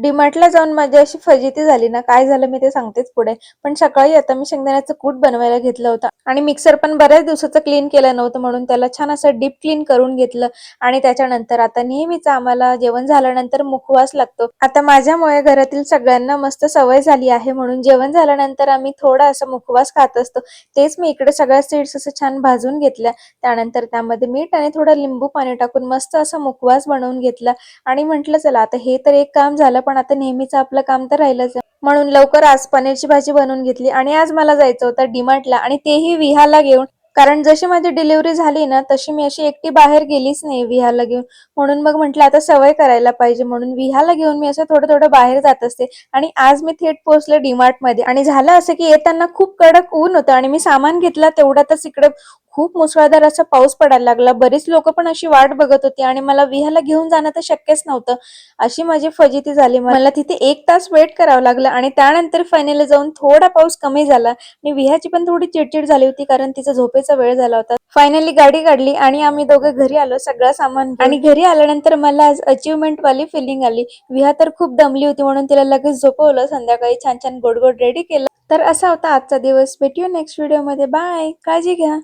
डीमार्टला जाऊन माझी अशी फजिती झाली ना, काय झालं मी ते सांगतेच पुढे. पण सकाळी आता मी शेंगदाण्याचं कूट बनवायला घेतलं होतं आणि मिक्सर पण बऱ्याच दिवसाचं क्लीन केलं नव्हतं, म्हणून त्याला छान असं डीप क्लीन करून घेतलं. आणि त्याच्यानंतर आता नेहमीच आम्हाला जेवण झाल्यानंतर मुखवास लागतो. आता माझ्यामुळे घरातील सगळ्यांना मस्त सवय झाली आहे, म्हणून जेवण झाल्यानंतर आम्ही थोडा असा मुखवास खात असतो. तेच मी इकडे सगळ्या सीड्स असं छान भाजून घेतल्या. त्यानंतर त्यामध्ये मीठ आणि थोडं लिंबू पाणी टाकून मस्त असा मुखवास बनवून घेतला. आणि म्हटलं चला आता हे तर एक काम झालं, पण आता नेहमीच आपलं काम तर राहिलंच आहे. म्हणून लवकर आज पनीरची भाजी बनवून घेतली. आणि आज मला जायचं होतं डीमार्टला, आणि तेही विहाला घेऊन. कारण जशी माझी डिलिव्हरी झाली ना, तशी मी अशी एकटी बाहेर गेलीच नाही विहाला घेऊन. म्हणून मग म्हटलं आता सवय करायला पाहिजे, म्हणून विहाला घेऊन मी असं थोडं थोडं बाहेर जात असते. आणि आज मी थेट पोहोचले डीमार्ट मध्ये. आणि झालं असं की येताना खूप कडक ऊन होतं आणि मी सामान घेतला तेवढ्यातच इकडे खूप मुसळधार असा पाऊस पडायला लागला. बरीच लोक पण अशी वाट बघत होती आणि मला विहाला घेऊन जाणं तर शक्यच नव्हतं. अशी माझी फजिती झाली. मला तिथे 1 तास वेट करावं लागलं आणि त्यानंतर फायनली जाऊन थोडा पाऊस कमी झाला. आणि विहाची पण थोडी चिडचिड झाली होती, कारण तिचा झोपेचा वेळ झाला होता. फायनली गाडी काढली आणि आम्ही दोघं घरी आलो सगळं सामान घेऊन. आणि घरी आल्यानंतर मला आज अचिव्हमेंट वाली फिलिंग आली. विहा तर खूप दमली होती, म्हणून तिला लगेच झोपवलं. संध्याकाळी छान छान गोड गोड रेडी केलं. तर असा होता आजचा दिवस. भेटूया नेक्स्ट व्हिडिओ मध्ये. बाय, काळजी घ्या.